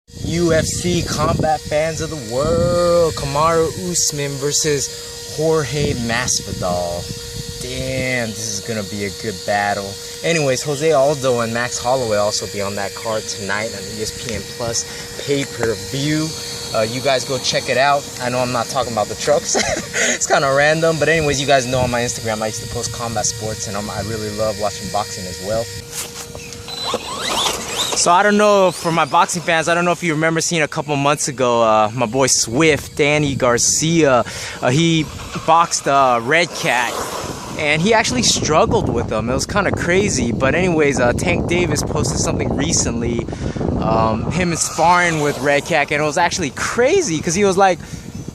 UFC combat fans of the world, Kamaru Usman versus Jorge Masvidal. Damn, this is gonna be a good battle. Anyways, Jose Aldo and Max Holloway also be on that card tonight on ESPN Plus pay-per-view. You guys go check it out. I know I'm not talking about the trucks. It's kind of random, but anyways, you guys know on my Instagram I used to post combat sports, and I really love watching boxing as well. So I don't know, for my boxing fans, I don't know if you remember seeing a couple months ago, my boy Swift, Danny Garcia, he boxed Red Cat, and he actually struggled with him. It was kind of crazy, but anyways, Tank Davis posted something recently, him sparring with Red Cat, and it was actually crazy because he was like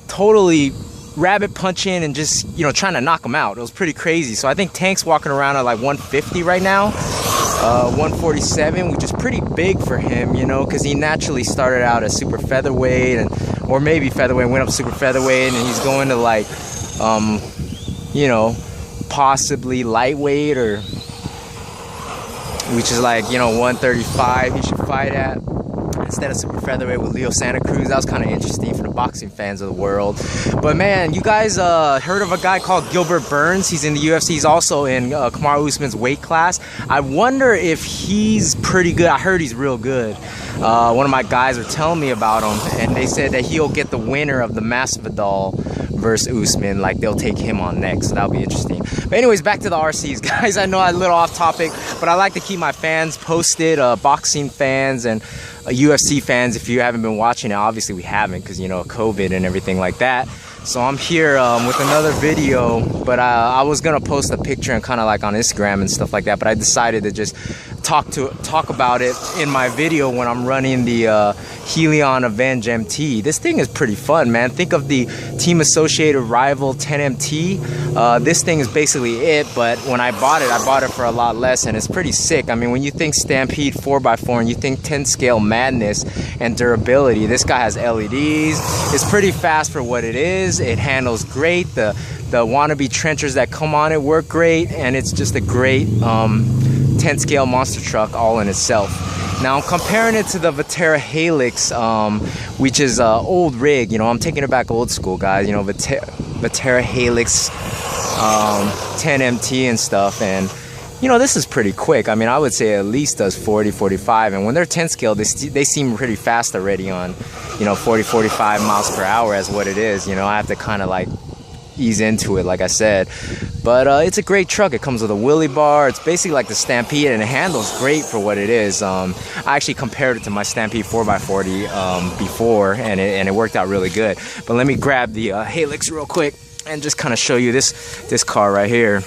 totally rabbit punching and just, you know, trying to knock him out. It was pretty crazy. So I think Tank's walking around at like 150 right now. 147, which is pretty big for him, you know, because he naturally started out as super featherweight, or maybe featherweight, went up super featherweight, and he's going to like, you know, possibly lightweight, or which is like, you know, 135 he should fight at instead of super featherweight with Leo Santa Cruz. That was kind of interesting for the boxing fans of the world. But man, you guys heard of a guy called Gilbert Burns? He's in the UFC. He's also in Kamaru Usman's weight class. I wonder if he's pretty good. I heard he's real good. One of my guys were telling me about him, and they said that he'll get the winner of the Masvidal versus Usman. Like, they'll take him on next, so that'll be interesting. But anyways, back to the RCs, guys. I know I'm a little off topic, but I like to keep my fans posted, boxing fans and UFC fans. If you haven't been watching it, obviously we haven't, because, you know, COVID and everything like that. So I'm here with another video, but I was gonna post a picture and kind of like on Instagram and stuff like that, but I decided to just talk about it in my video when I'm running the Helion Avenge MT. This thing is pretty fun, man. Think of the team associated rival 10MT. This thing is basically it, but when I bought it for a lot less, and it's pretty sick. I mean, when you think Stampede 4x4 and you think 10 scale madness and durability, this guy has LEDs. It's pretty fast for what it is. It handles great. The wannabe trenchers that come on it work great, and it's just a great 10 scale monster truck all in itself. Now I'm comparing it to the Vatera Helix, which is old rig. You know, I'm taking it back old school, guys. You know, Vatera Helix 10MT and stuff, and you know, this is pretty quick. I mean, I would say at least does 40, 45, and when they're 10 scale, they seem pretty fast already on, you know, 40, 45 miles per hour as what it is. You know, I have to kind of like ease into it, like I said, but it's a great truck. It comes with a wheelie bar. It's basically like the Stampede, and it handles great for what it is. I actually compared it to my Stampede 4x40 before, and it worked out really good. But let me grab the Helix real quick and just kind of show you this car right here.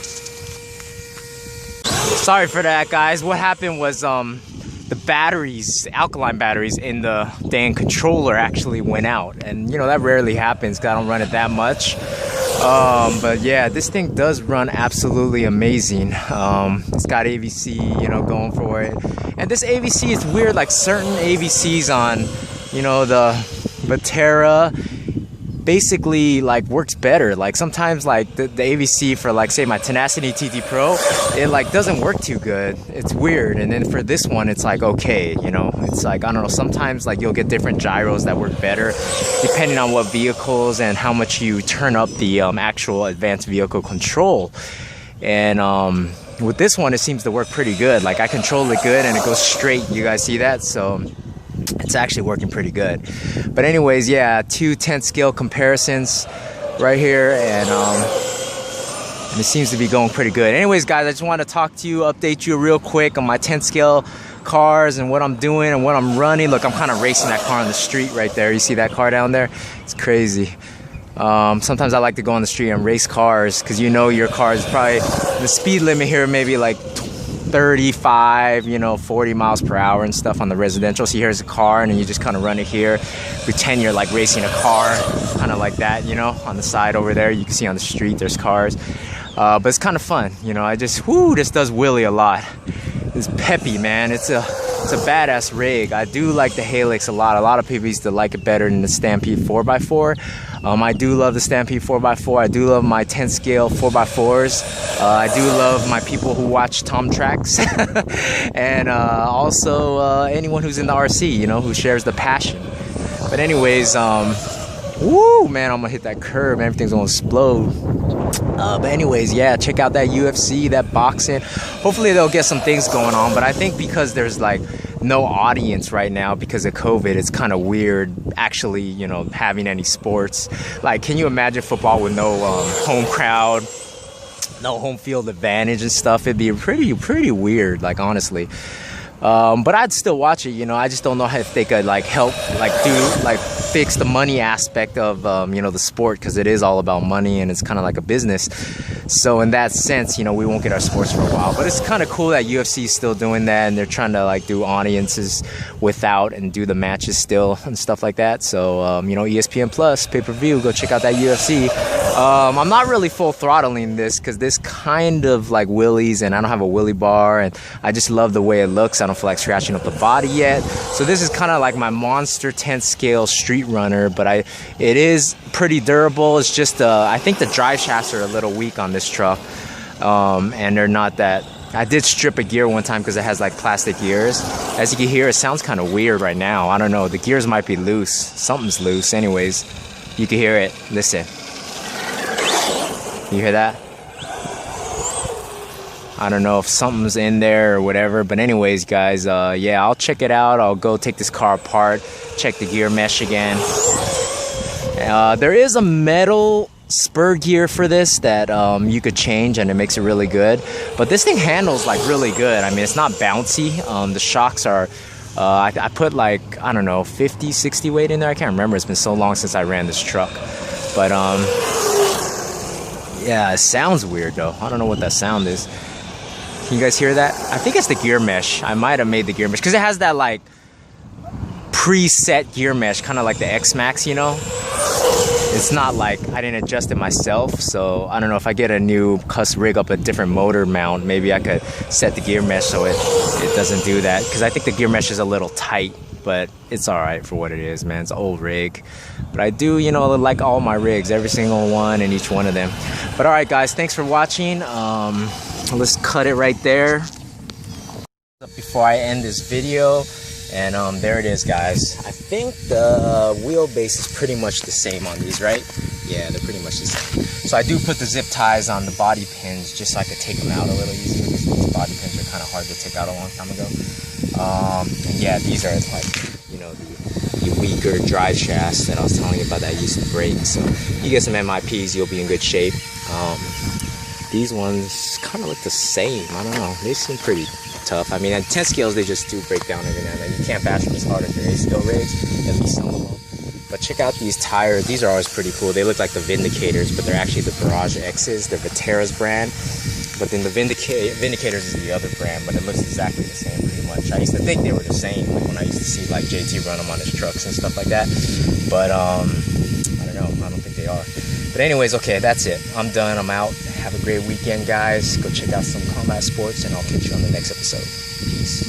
Sorry for that, guys. What happened was the batteries, alkaline batteries in the dang controller actually went out, and you know, that rarely happens because I don't run it that much. But yeah, this thing does run absolutely amazing. It's got AVC, you know, going for it. And this AVC is weird, like certain AVCs on, you know, the Vatera basically like works better. Like sometimes like the AVC for like say my Tenacity TT Pro, it like doesn't work too good. It's weird. And then for this one, it's like okay, you know, it's like, I don't know, sometimes like you'll get different gyros that work better depending on what vehicles and how much you turn up the actual advanced vehicle control. And with this one, it seems to work pretty good. Like I control it good and it goes straight. You guys see that? So it's actually working pretty good. But anyways, yeah, two 10 scale comparisons right here, and it seems to be going pretty good. Anyways, guys, I just want to talk to you, update you real quick on my 10 scale cars and what I'm doing and what I'm running. Look, I'm kind of racing that car on the street right there. You see that car down there? It's crazy. Sometimes I like to go on the street and race cars, because you know your car is probably the speed limit here, maybe like 35, you know, 40 miles per hour and stuff on the residential. So here's a car, and then you just kind of run it here, pretend you're like racing a car, kind of like that, you know, on the side over there. You can see on the street there's cars, but it's kind of fun, you know. I just, this does wheelie a lot. It's peppy, man. It's a It's a badass rig. I do like the Helix a lot. A lot of people used to like it better than the Stampede 4x4. I do love the Stampede 4x4. I do love my 10 scale 4x4s. I do love my people who watch Tom Tracks. And also anyone who's in the RC, you know, who shares the passion. But anyways, woo, man, I'm gonna hit that curb. Everything's gonna explode. But anyways, yeah, check out that UFC, that boxing. Hopefully they'll get some things going on. But I think because there's like no audience right now because of COVID, it's kind of weird actually, you know, having any sports. Like, can you imagine football with no home crowd, no home field advantage and stuff? It'd be pretty weird, like, honestly. But I'd still watch it, you know. I just don't know if they could like help, like fix the money aspect of you know, the sport, because it is all about money and it's kind of like a business. So in that sense, you know, we won't get our sports for a while. But it's kind of cool that UFC is still doing that, and they're trying to like do audiences without and do the matches still and stuff like that. So you know, ESPN Plus pay-per-view, go check out that UFC. I'm not really full throttling this because this kind of like willies, and I don't have a willy bar, and I just love the way it looks. I don't feel like scratching up the body yet. So this is kind of like my monster 10th scale street runner, but it is pretty durable. It's just I think the drive shafts are a little weak on this truck, and they're not that. I did strip a gear one time because it has like plastic gears. As you can hear, it sounds kind of weird right now. I don't know, the gears might be loose. Something's loose. Anyways, you can hear it. Listen. You hear that? I don't know if something's in there or whatever, but anyways, guys, yeah, I'll check it out. I'll go take this car apart, check the gear mesh again. There is a metal spur gear for this that you could change, and it makes it really good. But this thing handles like really good. I mean, it's not bouncy. The shocks are, I put like, I don't know, 50, 60 weight in there. I can't remember. It's been so long since I ran this truck. But yeah, it sounds weird though. I don't know what that sound is. Can you guys hear that? I think it's the gear mesh. I might have made the gear mesh because it has that like preset gear mesh, kind of like the X-Max, you know? It's not like I didn't adjust it myself, so I don't know if I get a new rig up a different motor mount, maybe I could set the gear mesh so it doesn't do that, because I think the gear mesh is a little tight, but it's all right for what it is, man. It's an old rig, but I do, you know, like all my rigs, every single one and each one of them. But all right, guys, thanks for watching. Let's cut it right there before I end this video. And there it is, guys. I think the wheelbase is pretty much the same on these, right? Yeah, they're pretty much the same. So I do put the zip ties on the body pins just so I could take them out a little easier, because these body pins are kind of hard to take out a long time ago. And yeah, these are like, you know, the weaker drive shafts that I was telling you about that used to break. So you get some MIPs, you'll be in good shape. These ones kind of look the same. I don't know. They seem pretty tough. I mean, at 10 scales, they just do break down every now and then. You can't bash them as hard as your 8 scale rigs, at least some of them. But check out these tires. These are always pretty cool. They look like the Vindicators, but they're actually the Barrage X's. They're Viterra's brand. But then the Vindicators is the other brand, but it looks exactly the same pretty much. I used to think they were the same, like when I used to see like JT run them on his trucks and stuff like that. But I don't know. I don't think they are. But anyways, okay, that's it. I'm done. I'm out. Have a great weekend, guys. Go check out some combat sports, and I'll catch you on the next episode. Peace.